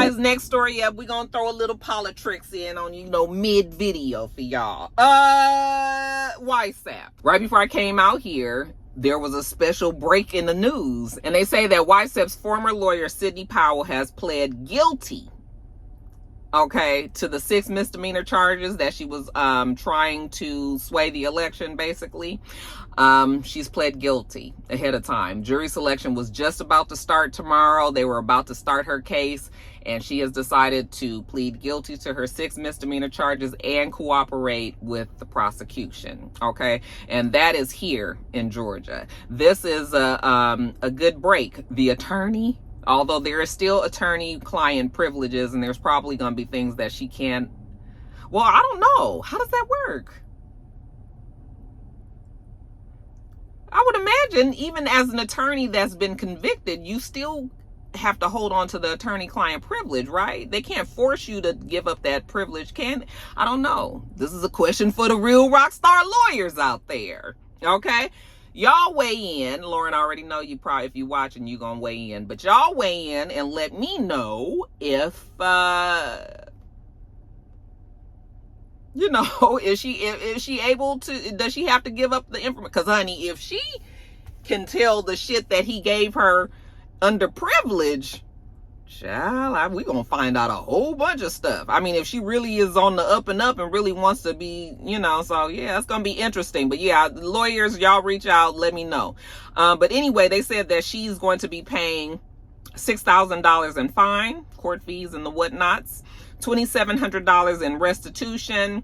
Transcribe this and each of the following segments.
guys, next story up, we're going to throw a little politics in on, mid-video for y'all. YSAP. Right before I came out here, there was a special break in the news. And they say that YSAP's former lawyer, Sidney Powell, has pled guilty, to the 6 misdemeanor charges that she was trying to sway the election, basically. She's pled guilty ahead of time. Jury selection was just about to start tomorrow. They were about to start her case, and she has decided to plead guilty to her 6 misdemeanor charges and cooperate with the prosecution. And that is here in Georgia. This is a good break. The attorney, although there is still attorney-client privileges, and there's probably going to be things that she can't. Well, I don't know. How does that work? I would imagine even as an attorney that's been convicted, you still have to hold on to the attorney-client privilege, right? They can't force you to give up that privilege, can? I don't know. This is a question for the real rock star lawyers out there, Y'all weigh in. Lauren, I already know you probably, if you're watching, you're going to weigh in. But y'all weigh in and let me know if, is she able to, does she have to give up the information? Because, honey, if she can tell the shit that he gave her under privilege, child, we're going to find out a whole bunch of stuff. I mean, if she really is on the up and up and really wants to be, so yeah, it's going to be interesting. But yeah, lawyers, y'all reach out, let me know. But anyway, they said that she's going to be paying $6,000 in fine, court fees and the whatnots, $2,700 in restitution.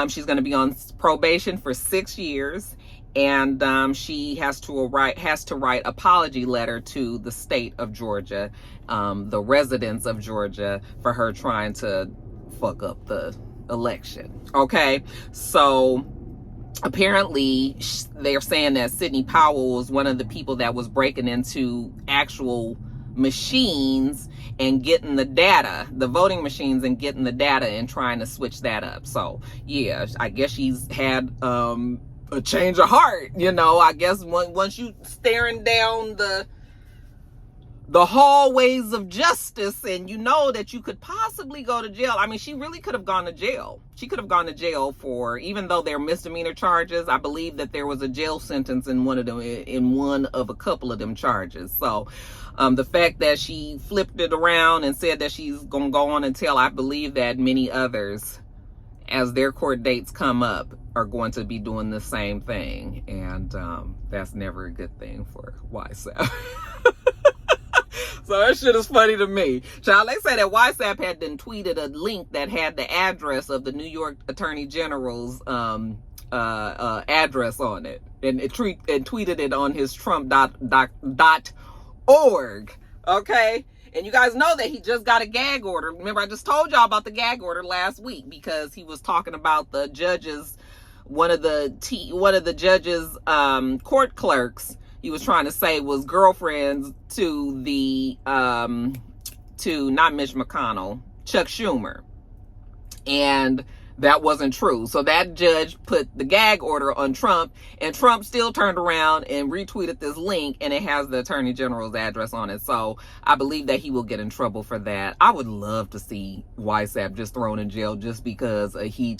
She's going to be on probation for 6 years. And she has to write apology letter to the state of Georgia, the residents of Georgia, for her trying to fuck up the election. So apparently they're saying that Sidney Powell was one of the people that was breaking into actual machines and getting the data, the voting machines, and getting the data and trying to switch that up. So yeah, I guess she's had a change of heart, I guess once you staring down the hallways of justice and that you could possibly go to jail. I mean, she really could have gone to jail. She could have gone to jail for, even though they're misdemeanor charges, I believe that there was a jail sentence in one of a couple of them charges. So the fact that she flipped it around and said that she's going to go on and tell, I believe that many others, as their court dates come up, are going to be doing the same thing. And that's never a good thing for YSAP. So that shit is funny to me. Child, they say that YSAP had then tweeted a link that had the address of the New York Attorney General's address on it. And tweeted it on his Trump.org. And you guys know that he just got a gag order. Remember, I just told y'all about the gag order last week because he was talking about the judges, one of the judges' court clerks. He was trying to say was girlfriends to not Mitch McConnell, Chuck Schumer, and that wasn't true. So that judge put the gag order on Trump, and Trump still turned around and retweeted this link, and it has the Attorney General's address on it. So I believe that he will get in trouble for that. I would love to see YSAP just thrown in jail just because and he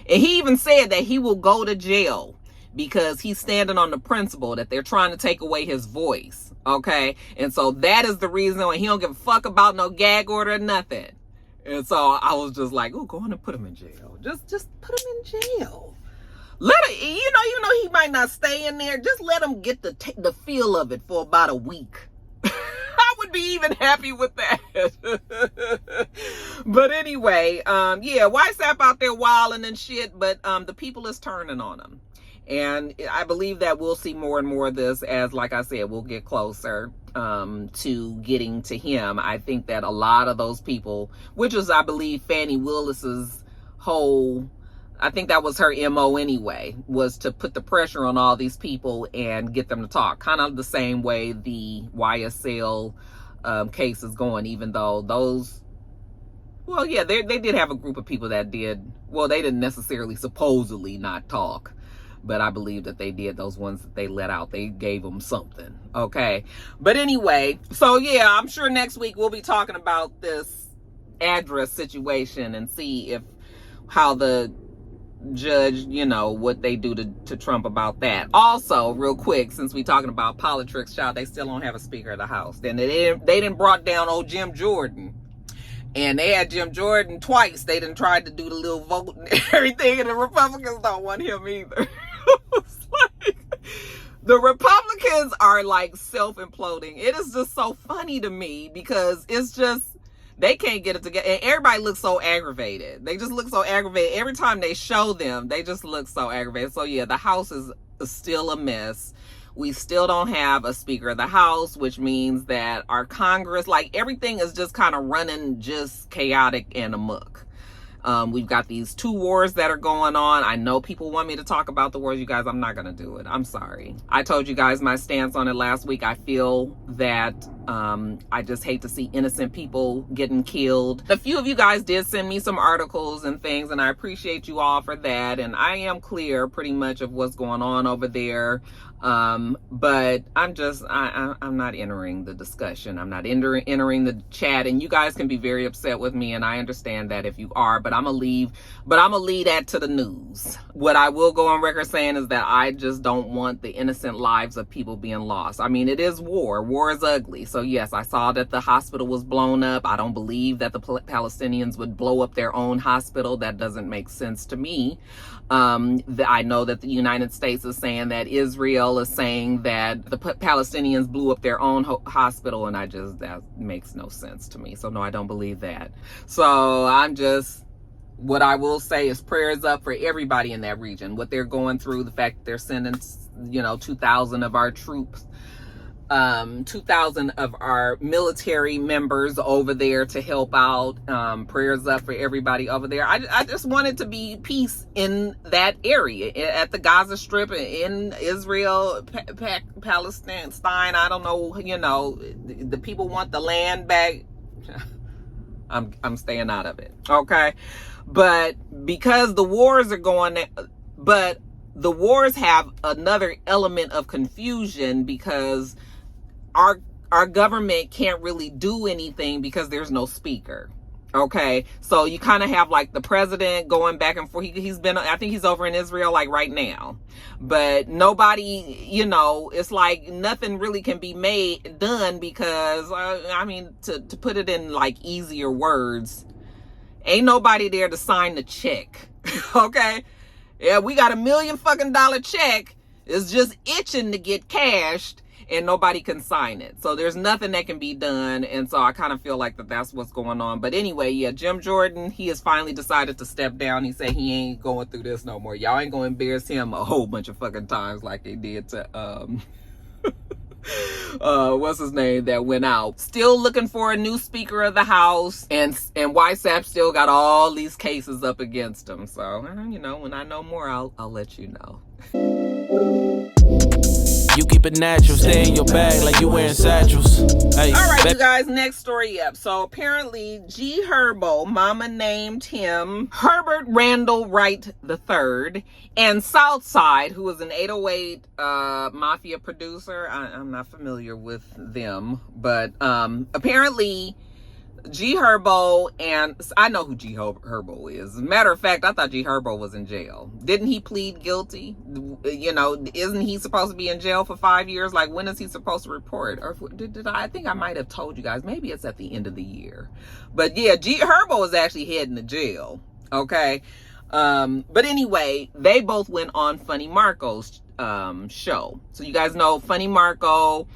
even said that he will go to jail because he's standing on the principle that they're trying to take away his voice. And so that is the reason why he don't give a fuck about no gag order or nothing. And so I was just like, oh, go on and put him in jail. Just put him in jail. Let him, even though he might not stay in there, just let him get the feel of it for about a week. I would be even happy with that. But anyway, yeah, YSAP out there wilding and shit, but the people is turning on him. And I believe that we'll see more and more of this as, like I said, we'll get closer to getting to him. I think that a lot of those people, which is, I believe, Fannie Willis's whole, I think that was her MO anyway, was to put the pressure on all these people and get them to talk. Kind of the same way the YSL case is going, even though those, well, yeah, they did have a group of people that did, well, they didn't necessarily supposedly not talk. But I believe that they did. Those ones that they let out, they gave them something. But anyway, so yeah, I'm sure next week we'll be talking about this address situation and see how the judge, you know, what they do to Trump about that. Also, real quick, since we talking about politics, child, they still don't have a Speaker of the House. Then they didn't brought down old Jim Jordan. And they had Jim Jordan twice. They didn't try to do the little vote and everything, and the Republicans don't want him either. It's like, the Republicans are like self-imploding. It is just so funny to me because it's just, they can't get it together. And everybody looks so aggravated. They just look so aggravated. Every time they show them, they just look so aggravated. So yeah, the House is still a mess. We still don't have a Speaker of the House, which means that our Congress, like everything is just kind of running just chaotic and amok. We've got these 2 wars that are going on. I know people want me to talk about the wars. You guys, I'm not going to do it. I'm sorry. I told you guys my stance on it last week. I feel that I just hate to see innocent people getting killed. A few of you guys did send me some articles and things, and I appreciate you all for that. And I am clear pretty much of what's going on over there. But I'm not entering the discussion. I'm not entering the chat, and you guys can be very upset with me, and I understand that if you are, but I'm gonna leave that to the news. What I will go on record saying is that I just don't want the innocent lives of people being lost. I mean, it is war. War is ugly. So yes, I saw that the hospital was blown up. I don't believe that the Palestinians would blow up their own hospital. That doesn't make sense to me. I know that the United States is saying that Israel is saying that the Palestinians blew up their own hospital, and that makes no sense to me. So no, I don't believe that. So what I will say is prayers up for everybody in that region, what they're going through, the fact that they're sending, 2,000 of our troops, 2,000 of our military members over there to help out. Prayers up for everybody over there. I just want it to be peace in that area, at the Gaza Strip, in Israel, Palestine. I don't know, the people want the land back. I'm staying out of it. Okay. But because the wars are going, but the wars have another element of confusion because our government can't really do anything because there's no speaker. Okay. So you kind of have like the president going back and forth. I think he's over in Israel like right now, but nobody, it's like nothing really can be done because, to put it in like easier words, ain't nobody there to sign the check. Okay. Yeah. We got $1 million fucking check. It's just itching to get cashed, and nobody can sign it. So there's nothing that can be done. And so I kind of feel like that's what's going on. But anyway, yeah, Jim Jordan, he has finally decided to step down. He said he ain't going through this no more. Y'all ain't going to embarrass him a whole bunch of fucking times like they did to, what's his name that went out. Still looking for a new Speaker of the House, and YSAP still got all these cases up against him. So, when I know more, I'll let you know. You keep it natural, stay in your bag like you wearing satchels. Hey, all right, you guys, next story up. So apparently GHerbo, mama named him Herbert Randall Wright III, and Southside, who is an 808 mafia producer. I'm not familiar with them, but apparently GHerbo, and I know who GHerbo is. As a matter of fact, I thought GHerbo was in jail. Didn't he plead guilty? Isn't he supposed to be in jail for 5 years? Like, when is he supposed to report? Or did I think I might have told you guys, maybe it's at the end of the year. But yeah, GHerbo is actually heading to jail. Okay. But anyway, they both went on Funny Marco's show. So you guys know Funny Marco.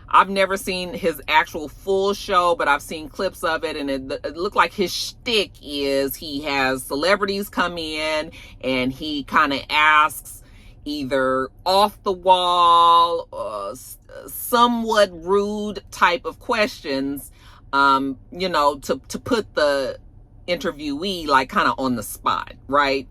I've never seen his actual full show, but I've seen clips of it, and it looked like his shtick is he has celebrities come in and he kind of asks either off the wall, somewhat rude type of questions, to put the interviewee like kind of on the spot, right?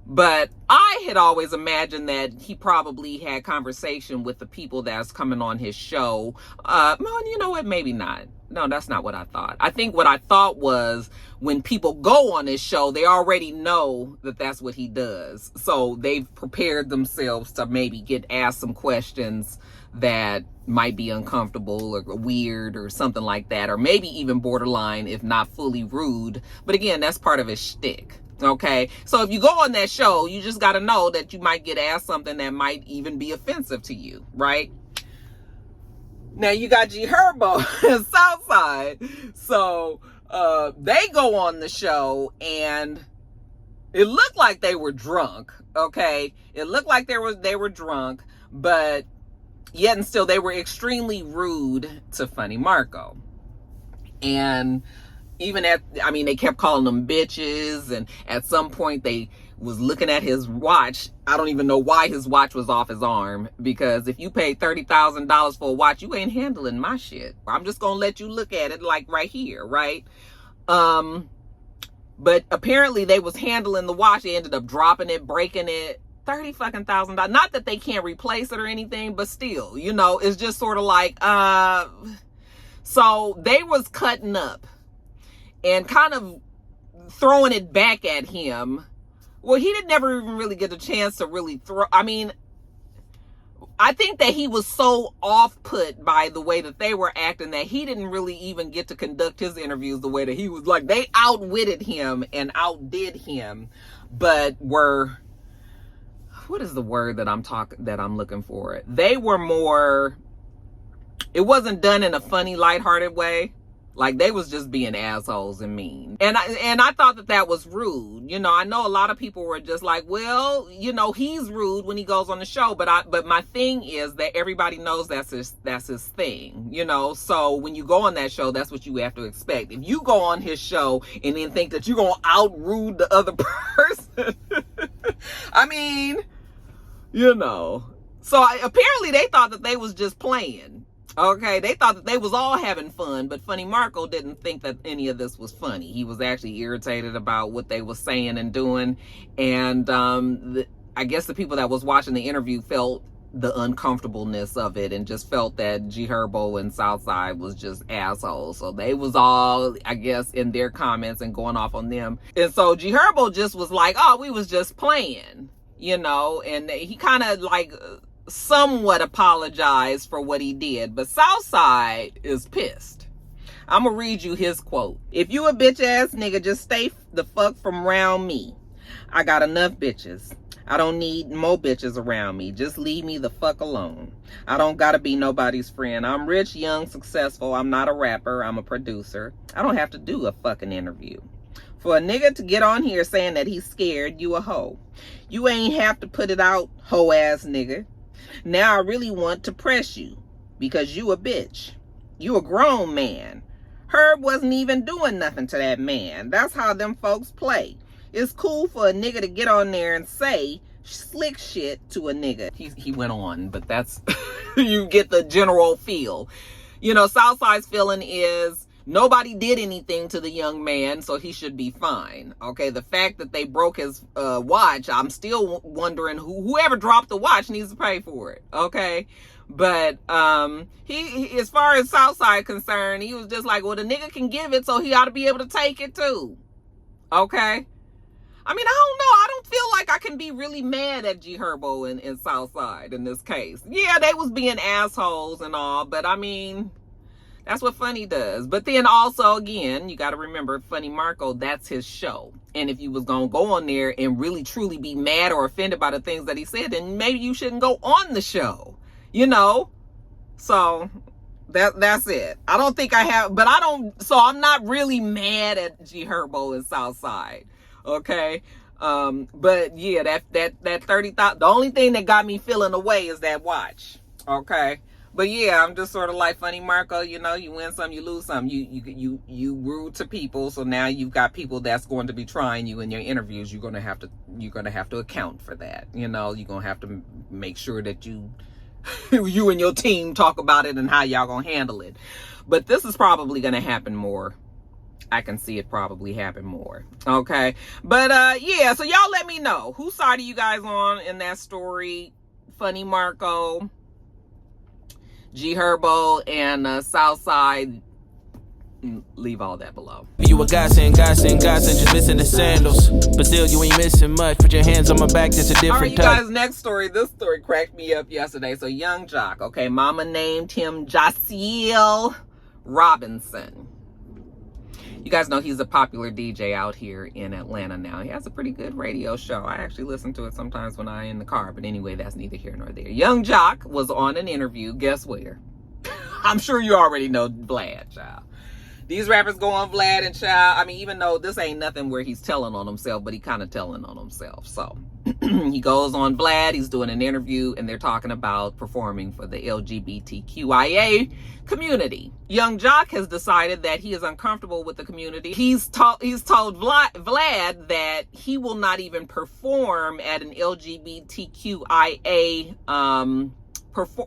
But I had always imagined that he probably had conversation with the people that's coming on his show. You know what? Maybe not. No, that's not what I thought. I think what I thought was when people go on his show, they already know that that's what he does. So they've prepared themselves to maybe get asked some questions that, might be uncomfortable or weird or something like that, or maybe even borderline, if not fully rude. But again, that's part of his shtick. Okay, so if you go on that show, you just got to know that you might get asked something that might even be offensive to you, right? Now you got GHerbo and Southside. So they go on the show and it looked like they were drunk. Okay, it looked like they were drunk, but yet and still they were extremely rude to FunnyMarco. And even they kept calling them bitches, and at some point they was looking at his watch. I don't even know why his watch was off his arm, because if you paid $30,000 for a watch, you ain't handling my shit. I'm just gonna let you look at it like right here, right? But apparently they was handling the watch. They ended up dropping it, breaking it. $30,000. Not that they can't replace it or anything, but still, it's just sort of like, so they was cutting up and kind of throwing it back at him. Well, he never even really get a chance to really throw. I think that he was so off-put by the way that they were acting that he didn't really even get to conduct his interviews the way that he was. Like, they outwitted him and outdid him, but were, what is the word that I'm looking for? They were more, it wasn't done in a funny, lighthearted way. Like, they was just being assholes and mean. And I thought that was rude. I know a lot of people were just like, well, he's rude when he goes on the show. But my thing is that everybody knows that's his thing, So when you go on that show, that's what you have to expect. If you go on his show and then think that you're going to out-rude the other person, So apparently they thought that they was just playing. Okay, they thought that they was all having fun, but FunnyMarco didn't think that any of this was funny. He was actually irritated about what they was saying and doing, and I guess the people that was watching the interview felt the uncomfortableness of it and just felt that GHerbo and Southside was just assholes. So they was all, I guess, in their comments and going off on them. And so GHerbo just was like, oh, we was just playing, and he kind of like somewhat apologized for what he did, but Southside is pissed. I'm gonna read you his quote. If you a bitch ass nigga, just stay the fuck from around me. I got enough bitches. I don't need more bitches around me. Just leave me the fuck alone. I don't gotta be nobody's friend. I'm rich, young, successful. I'm not a rapper. I'm a producer. I don't have to do a fucking interview. For a nigga to get on here saying that he's scared, you a hoe. You ain't have to put it out, hoe ass nigga. Now I really want to press you because you a bitch. You a grown man. Herb wasn't even doing nothing to that man. That's how them folks play. It's cool for a nigga to get on there and say slick shit to a nigga. He went on, but that's, you get the general feel. Southside's feeling is nobody did anything to the young man, so he should be fine. Okay, the fact that they broke his watch, I'm still wondering whoever dropped the watch needs to pay for it. Okay, but he as far as Southside concerned, he was just like, well, the nigga can give it, so he ought to be able to take it too. Okay, I don't know. I don't feel like I can be really mad at GHerbo and Southside in this case. Yeah, they was being assholes and all, but that's what Funny does. But then also, again, you got to remember, FunnyMarco, that's his show. And if you was going to go on there and really truly be mad or offended by the things that he said, then maybe you shouldn't go on the show, So that's it. I don't think I have, but I'm not really mad at GHerbo and Southside. Okay. But yeah, that 30,000, the only thing that got me feeling away is that watch. Okay. But yeah, I'm just sort of like FunnyMarco, you win some, you lose some. You rude to people, so now you've got people that's going to be trying you in your interviews. You're gonna have to account for that. You're gonna have to make sure that you and your team talk about it and how y'all gonna handle it. But this is probably gonna happen more. I can see it probably happen more. Okay. But yeah, so y'all let me know. Whose side are you guys on in that story? FunnyMarco, GHerbo, and Southside leave all that below. You a godsend, just missing the sandals. But still, you ain't missing much. Put your hands on my back, that's a different All right, you guys, next story. This story cracked me up yesterday. So YoungJock, okay, mama named him Jaciel Robinson. You guys know he's a popular DJ out here in Atlanta now. He has a pretty good radio show. I actually listen to it sometimes when I'm in the car. But anyway, that's neither here nor there. YoungJock was on an interview. Guess where? I'm sure you already know Vlad, child. These rappers go on Vlad and child. I mean, even though this ain't nothing where he's telling on himself, but he kind of telling on himself. So he goes on Vlad. He's doing an interview, and they're talking about performing for the LGBTQIA community. YoungJock has decided that he is uncomfortable with the community. He's told Vlad that he will not even perform at an LGBTQIA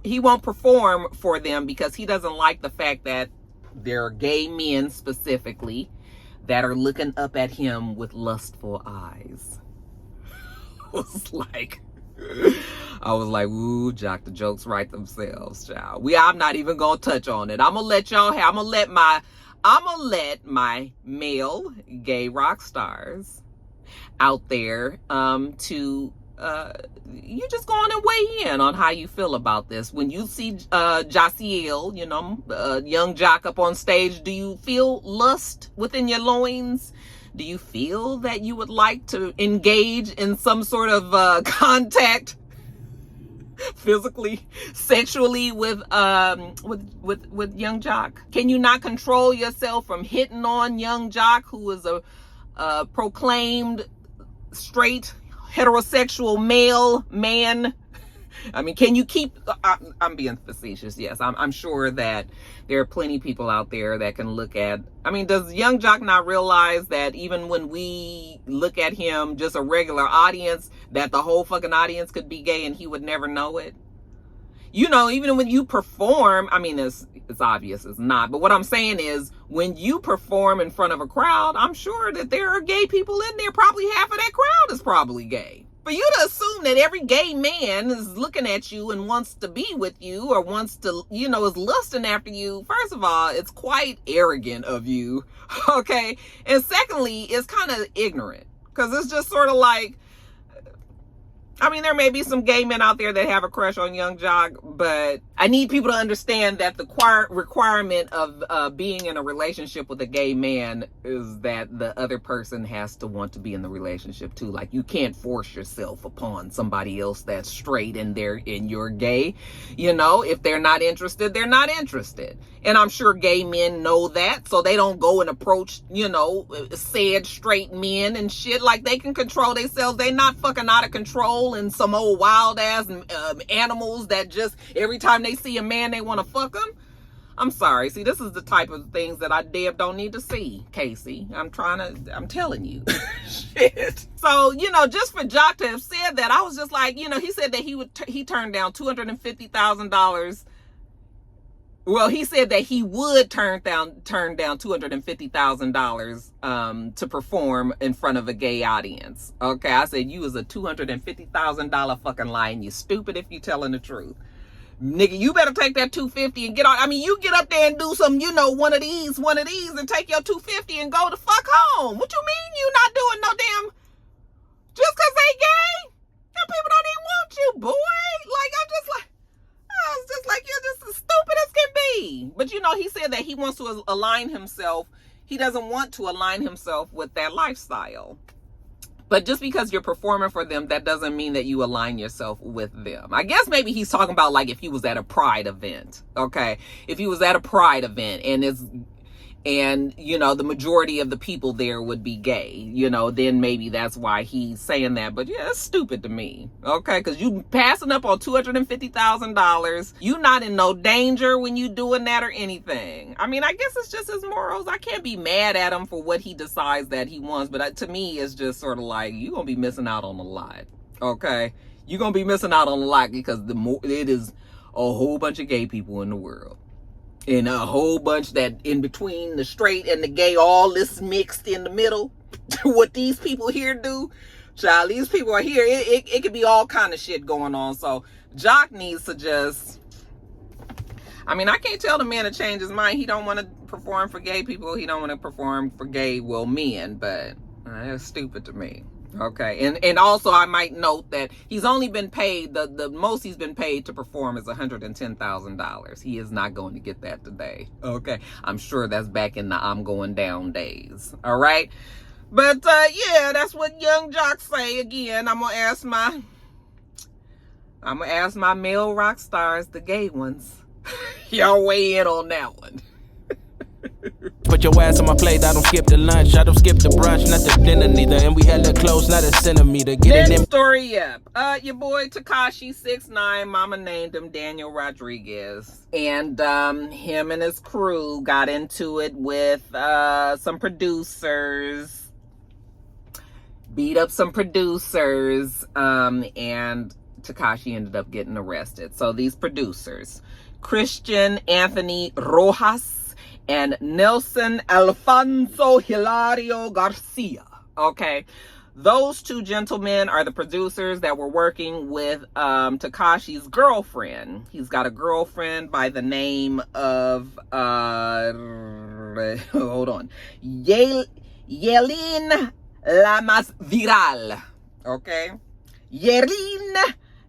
he won't perform for them because he doesn't like the fact that there are gay men specifically that are looking up at him with lustful eyes. I was like, ooh, Jock, the jokes write themselves, child. I'm not even gonna touch on it. I'm gonna let my male gay rock stars out there you just go on and weigh in on how you feel about this. When you see Jaciel, YoungJock up on stage, do you feel lust within your loins? Do you feel that you would like to engage in some sort of contact physically, sexually with YoungJock? Can you not control yourself from hitting on YoungJock, who is a proclaimed straight heterosexual male man? I mean, can you keep, I'm being facetious. Yes, I'm sure that there are plenty of people out there that can look at, I mean, does YoungJock not realize that even when we look at him, just a regular audience, that the whole fucking audience could be gay and he would never know it? You know, even when you perform, I mean, it's obvious it's not, but what I'm saying is when you perform in front of a crowd, I'm sure that there are gay people in there. Probably half of that crowd is probably gay. For you to assume that every gay man is looking at you and wants to be with you or wants to, is lusting after you, first of all, it's quite arrogant of you, okay? And secondly, it's kind of ignorant because it's just sort of like, I mean, there may be some gay men out there that have a crush on YoungJock, but I need people to understand that the requirement of being in a relationship with a gay man is that the other person has to want to be in the relationship too. Like, you can't force yourself upon somebody else that's straight and you're gay. If they're not interested, they're not interested. And I'm sure gay men know that, so they don't go and approach, said straight men and shit. Like, they can control themselves. They not fucking out of control and some old wild ass animals that just every time they see a man, they want to fuck him. I'm sorry. See, this is the type of things that I don't need to see, Casey. I'm telling you. Shit. So, just for Jock to have said that, I was just like, he said that he turned down $250,000. Well, he said that he would turn down $250,000 to perform in front of a gay audience. Okay, I said you was a $250,000 fucking lying. You stupid if you telling the truth. Nigga, you better take that $250 and get on. I mean, you get up there and do some, one of these and take your $250 and go the fuck home. What you mean you not doing no damn, just cause they gay? Them people don't even want you, boy. Like, I'm just like, it's just like, you're just as stupid as can be. But he said that he wants to align himself. He doesn't want to align himself with that lifestyle. But just because you're performing for them, that doesn't mean that you align yourself with them. I guess maybe he's talking about like if he was at a pride event. Okay. If he was at a pride event and the majority of the people there would be gay, then maybe that's why he's saying that. But yeah, it's stupid to me. Okay. Cause you passing up on $250,000. You not in no danger when you doing that or anything. I mean, I guess it's just his morals. I can't be mad at him for what he decides that he wants. But to me, it's just sort of like, you're going to be missing out on a lot. Okay. You're going to be missing out on a lot because it is a whole bunch of gay people in the world. And a whole bunch that in between the straight and the gay, all this mixed in the middle. What these people here do, child, these people are here. It could be all kind of shit going on. So Jock needs to just, I mean, I can't tell the man to change his mind. He don't want to perform for gay people. He don't want to perform for gay, well, men, but that's stupid to me. Okay, and also I might note that he's only been paid, the most he's been paid to perform is $110,000. He is not going to get that today. Okay, I'm sure that's back in the I'm going down days. All right, but yeah, that's what YoungJock say. Again, I'm gonna ask my male rock stars, the gay ones. Y'all weigh in on that one. Put your ass on my plate, I don't skip the lunch, I don't skip the brunch, not the dinner neither, and we hella close, not a centimeter. Get Next story up. Your boy Tekashi 6ix9ine, mama named him Daniel Rodriguez, and him and his crew got into it with some producers, beat up some producers, and Tekashi ended up getting arrested. So these producers, Christian Anthony Rojas and Nelson Alfonso Hilario Garcia. Okay, those two gentlemen are the producers that were working with Tekashi's girlfriend. He's got a girlfriend by the name of hold on, Yelin Lamas Viral. Okay, Yelin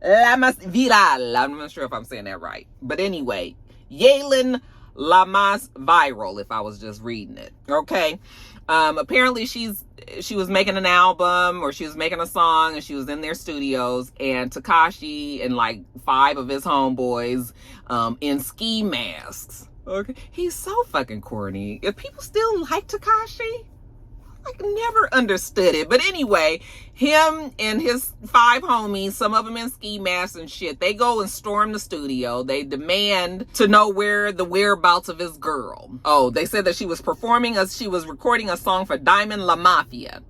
Lamas Viral. I'm not sure if I'm saying that right, but anyway, Yelin Lamas Viral, if I was just reading it. Okay, apparently she was making an album, or she was making a song, and she was in their studios, and Tekashi and like 5 of his homeboys in ski masks. Okay, he's so fucking corny. If people still like Tekashi, like, never understood it. But anyway, him and his 5 homies, some of them in ski masks and shit, they go and storm the studio. They demand to know where the whereabouts of his girl. Oh, they said that she was recording a song for Diamond La Mafia.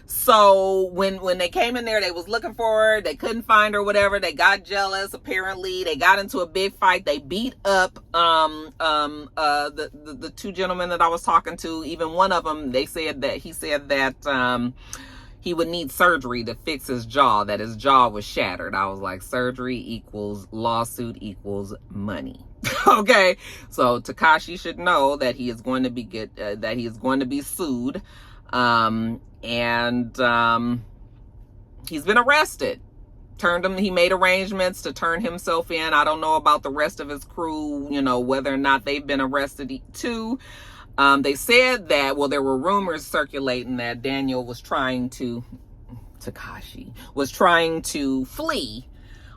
So when they came in there, they was looking for her. They couldn't find her, whatever. They got jealous. Apparently, they got into a big fight. They beat up the 2 gentlemen that I was talking to. Even one of them, he said that he would need surgery to fix his jaw. That his jaw was shattered. I was like, surgery equals lawsuit equals money. Okay, so Tekashi should know that he is going to be sued. And he's been arrested. He made arrangements to turn himself in. I don't know about the rest of his crew, whether or not they've been arrested too. They said that, well, there were rumors circulating that Tekashi was trying to flee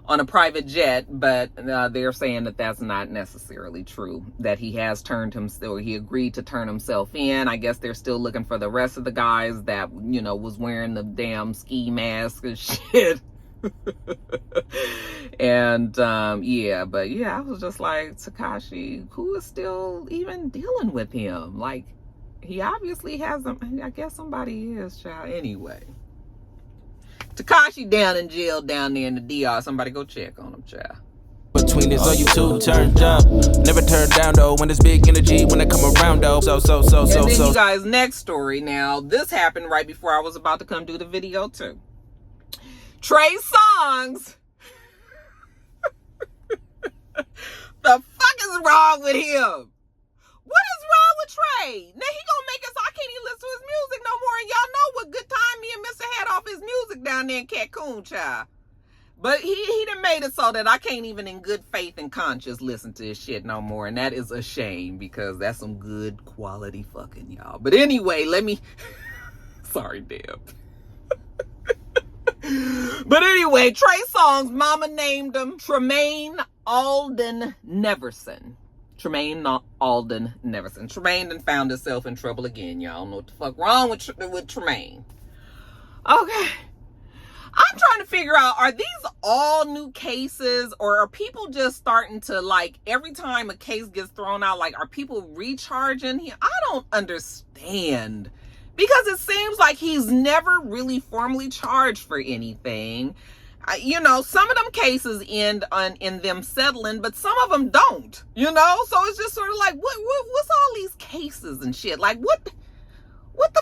on a private jet, but they're saying that that's not necessarily true, that he has he agreed to turn himself in. I guess they're still looking for the rest of the guys that, was wearing the damn ski mask and shit. And yeah, but yeah, I was just like, Tekashi, who is still even dealing with him? Like, he obviously has them. I guess somebody is, child. Anyway, Tekashi down in jail down there in the DR. Somebody go check on him, child. Between this, all you two turned up. Never turned down though. When it's big energy, when I come around though. So. And then you guys, next story. Now, this happened right before I was about to come do the video too. Trey Songz. The fuck is wrong with him? What is wrong with Trey? Now he gonna make us, I can't even listen to his music no more. And y'all know what good time me and Mr. had off his music down there in Cancun, child. But he done made it so that I can't even in good faith and conscience listen to his shit no more. And that is a shame, because that's some good quality fucking, y'all. But anyway, sorry, Deb. But anyway, Trey Songz, mama named him Tremaine Alden Neverson. Tremaine Alden Neverson. Tremaine done found herself in trouble again, y'all. Know what the fuck wrong with Tremaine. Okay. I'm trying to figure out, are these all new cases, or are people just starting to, like, every time a case gets thrown out, like, are people recharging him? I don't understand. Because it seems like he's never really formally charged for anything. Some of them cases end in them settling, but some of them don't, So it's just sort of like, what's all these cases and shit? Like, what the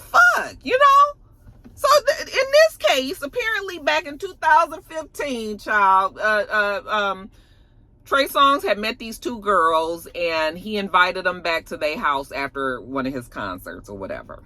fuck, So in this case, apparently back in 2015, child, Trey Songz had met these two girls and he invited them back to their house after one of his concerts or whatever.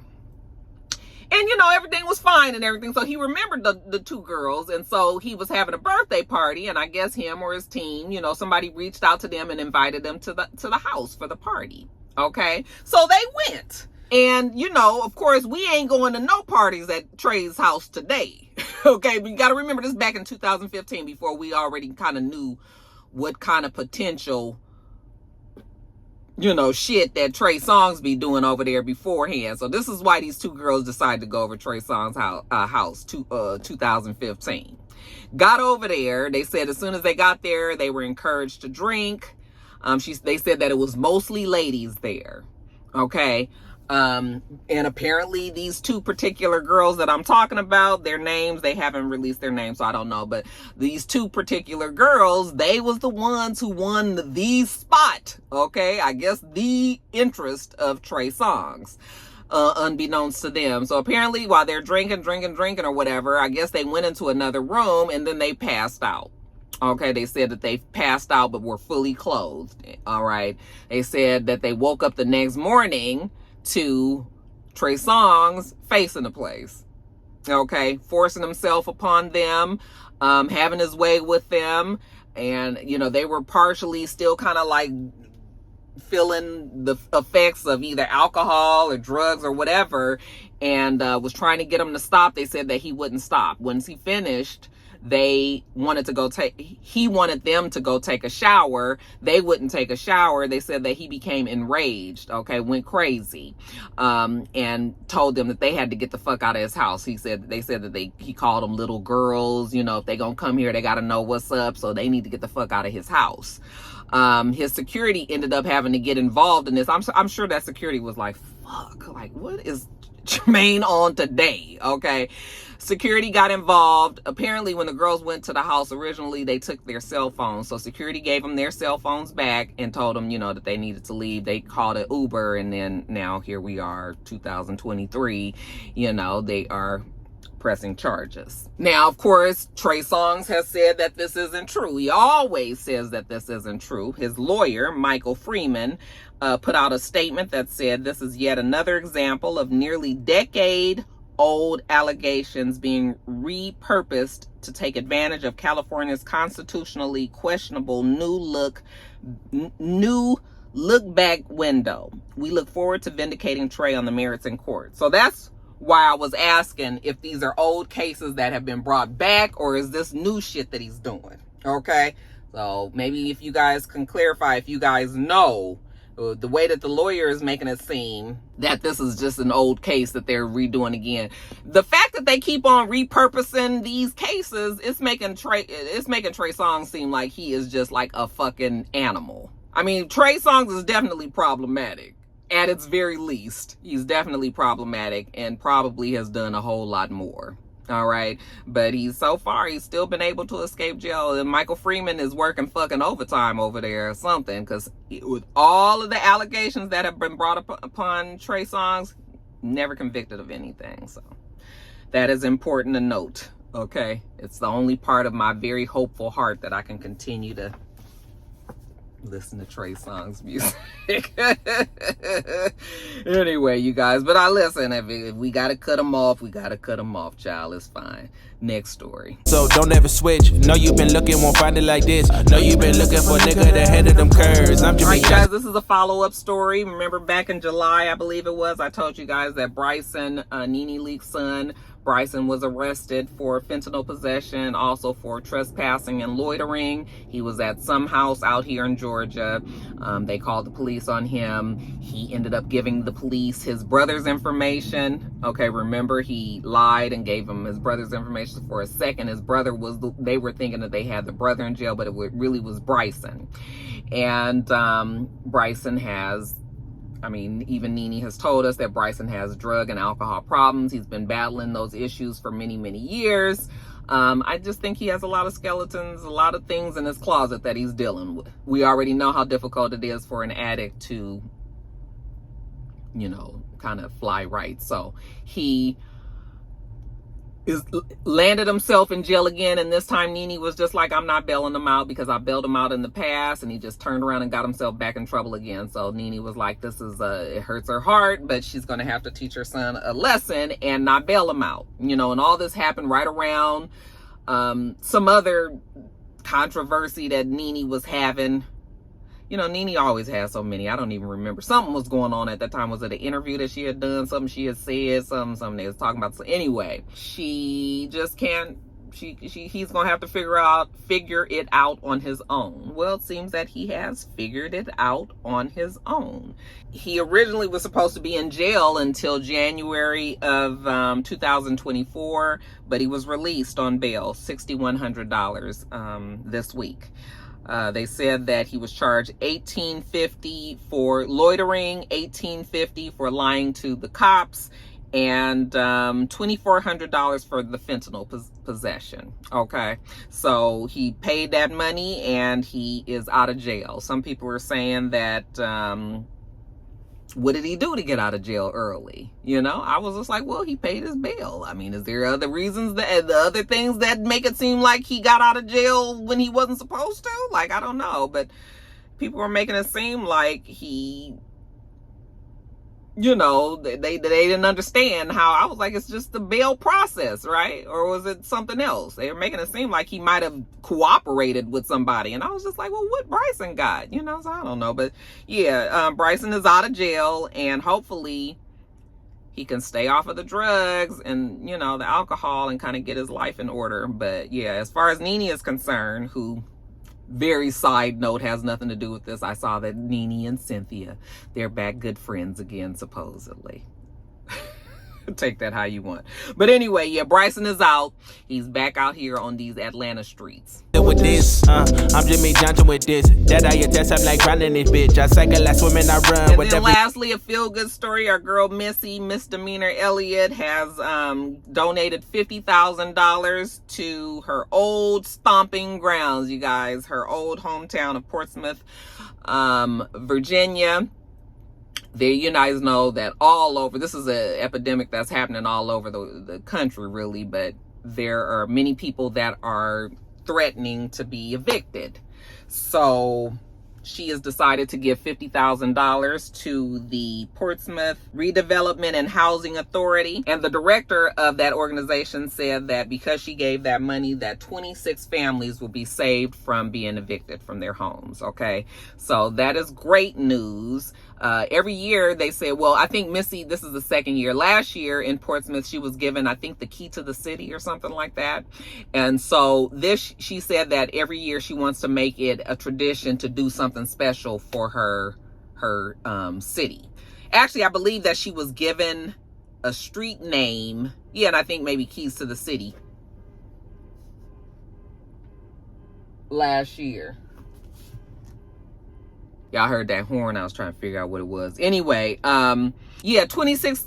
And, you know, everything was fine and everything. So he remembered the two girls. And so he was having a birthday party. And I guess him or his team, you know, somebody reached out to them and invited them to the house for the party. Okay. So they went. And, you know, of course, we ain't going to no parties at Trey's house today. Okay. But you got to remember this back in 2015 before we already kind of knew what kind of potential, you know, shit that Trey Songz be doing over there beforehand. So this is why these two girls decided to go over Trey Songz' house 2015. Got over there. They said as soon as they got there, they were encouraged to drink. They said that it was mostly ladies there. Okay. And apparently these two particular girls that I'm talking about, their names, they haven't released their names, so I don't know. But these two particular girls, they was the ones who won the spot. Okay. I guess the interest of Trey Songz, unbeknownst to them. So apparently while they're drinking or whatever, I guess they went into another room and then they passed out. Okay, they said that they passed out but were fully clothed. All right. They said that they woke up the next morning to Trey Songz facing the place. Okay, forcing himself upon them, having his way with them. And, you know, they were partially still kind of like feeling the effects of either alcohol or drugs or whatever, and was trying to get him to stop. They said that he wouldn't stop. Once he finished, he wanted them to go take a shower. They wouldn't take a shower. They said that he became enraged, okay, went crazy, and told them that they had to get the fuck out of his house. They said that he called them little girls. You know, if they gonna come here, they gotta know what's up, so they need to get the fuck out of his house. His security ended up having to get involved in this. I'm sure that security was like, fuck, like, what is Jermaine on today? Okay. Security got involved. Apparently, when the girls went to the house originally, they took their cell phones. So security gave them their cell phones back and told them, you know, that they needed to leave. They called it Uber. And then now here we are, 2023, you know, they are pressing charges. Now, of course, Trey Songz has said that this isn't true. He always says that this isn't true. His lawyer, Michael Freeman, put out a statement that said this is yet another example of nearly decade-old allegations being repurposed to take advantage of California's constitutionally questionable new look-back window. We look forward to vindicating Trey on the merits in court. So that's why I was asking if these are old cases that have been brought back, or is this new shit that he's doing? Okay, so maybe if you guys can clarify, if you guys know the way that the lawyer is making it seem that this is just an old case that they're redoing again. The fact that they keep on repurposing these cases, it's making Trey Songz seem like he is just like a fucking animal. I mean, Trey Songz is definitely problematic. At its very least, he's definitely problematic and probably has done a whole lot more. All right. But so far, he's still been able to escape jail. And Michael Freeman is working fucking overtime over there or something. Because with all of the allegations that have been brought upon Trey Songz, never convicted of anything. So that is important to note. Okay. It's the only part of my very hopeful heart that I can continue to listen to Trey Songz music. Anyway, you guys, but I listen, if we gotta cut them off, we gotta cut them off, child. It's fine. Next story. So don't ever switch. No, you've been looking, won't find it like this. No, you've been looking for a nigga that handed them curves. I'm just all right, guys, this is a follow-up story. Remember back in July, I believe it was, I told you guys that Bryson, Nene Leaks Son, Bryson was arrested for fentanyl possession, also for trespassing and loitering. He was at some house out here in Georgia. They called the police on him. He ended up giving the police his brother's information. Okay, remember, he lied and gave him his brother's information for a second. His brother they were thinking that they had the brother in jail, but it really was Bryson. And Bryson has, I mean, even Nene has told us that Bryson has drug and alcohol problems. He's been battling those issues for many, many years. I just think he has a lot of skeletons, a lot of things in his closet that he's dealing with. We already know how difficult it is for an addict to, you know, kind of fly right. So he landed himself in jail again, and this time Nene was just like, I'm not bailing him out because I bailed him out in the past, and he just turned around and got himself back in trouble again. So Nene was like, this is it hurts her heart, but she's gonna have to teach her son a lesson and not bail him out, you know. And all this happened right around some other controversy that Nene was having. You know, Nene always has so many. I don't even remember. Something was going on at that time. Was it an interview that she had done? Something she had said? Something they was talking about. So anyway, she just can't. He's gonna have to figure it out on his own. Well, it seems that he has figured it out on his own. He originally was supposed to be in jail until January of 2024, but he was released on bail, $6,100 this week. They said that he was charged $1,850 for loitering, $1,850 for lying to the cops, and $2,400 for the fentanyl possession. Okay, so he paid that money and he is out of jail. Some people were saying that what did he do to get out of jail early? You know, I was just like, well, he paid his bail. I mean, is there other reasons, that the other things that make it seem like he got out of jail when he wasn't supposed to? Like, I don't know, but people were making it seem like he, you know, they didn't understand how. I was like, it's just the bail process, right? Or was it something else? They were making it seem like he might have cooperated with somebody, and I was just like, well, what Bryson got, you know? So I don't know, but yeah, Bryson is out of jail, and hopefully he can stay off of the drugs and, you know, the alcohol, and kind of get his life in order. But yeah, as far as Nene is concerned, who, very side note, has nothing to do with this, I saw that Nene and Cynthia, they're back good friends again, supposedly. Take that how you want. But anyway, yeah, Bryson is out. He's back out here on these Atlanta streets. With this, I'm Jimmy Johnson with this. That I attest, I'm like grinding this bitch. I cycle, I swim, and I run. And then lastly, a feel-good story. Our girl Missy Elliott has donated $50,000 to her old stomping grounds, you guys. Her old hometown of Portsmouth, Virginia. There, you guys know that all over, this is an epidemic that's happening all over the country, really, but there are many people that are threatening to be evicted. So she has decided to give $50,000 to the Portsmouth Redevelopment and Housing Authority. And the director of that organization said that because she gave that money, that 26 families will be saved from being evicted from their homes. Okay, so that is great news. Every year they say, well, I think Missy, this is the second year. Last year in Portsmouth, she was given, I think, the key to the city or something like that. And so this, she said that every year she wants to make it a tradition to do something special for her city. Actually, I believe that she was given a street name. Yeah, and I think maybe keys to the city last year. Y'all heard that horn. I was trying to figure out what it was. Anyway, yeah, 26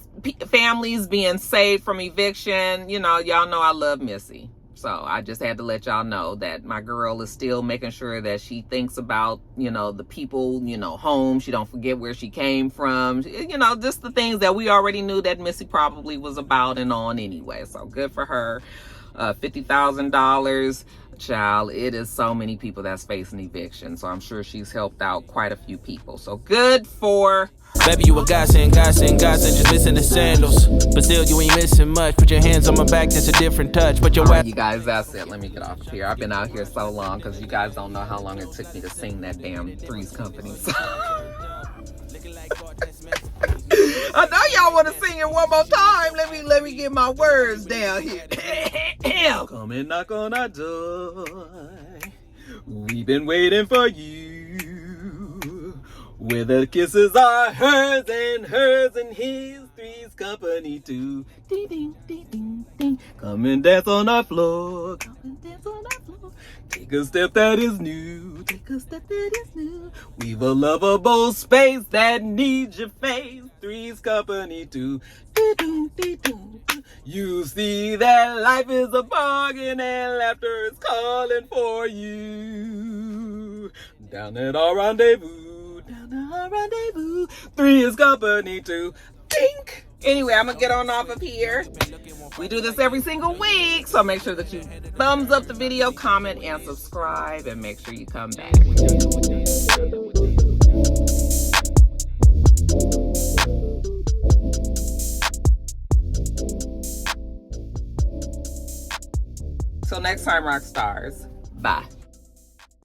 families being saved from eviction. You know, y'all know I love Missy. So I just had to let y'all know that my girl is still making sure that she thinks about, you know, the people, you know, home. She don't forget where she came from. You know, just the things that we already knew that Missy probably was about and on anyway. So good for her. $50,000. Child, it is so many people that's facing eviction, so I'm sure she's helped out quite a few people, so good for baby, you a godsend, just missing the sandals, but still you ain't missing much. Put your hands on my back, that's a different touch. But your you guys, that's it. Let me get off of here. I've been out here so long because you guys don't know how long it took me to sing that damn Three's Company song. I know y'all want to sing it one more time. Let me get my words down here. Come and knock on our door. We've been waiting for you. Where the kisses are hers and his. Three's Company too. Ding, ding, ding, ding, ding. Come and dance on our floor. Come and dance on our floor. Take a step that is new. Take a step that is new. We've a lovable space that needs your face. Three's Company too. You see that life is a bargain and laughter is calling for you. Down at our rendezvous. Down at our rendezvous. Three's Company too. Think. Anyway, I'm gonna get on off of here. We do this every single week, so make sure that you thumbs up the video, comment, and subscribe, and make sure you come back. Till next time, rock stars. Bye.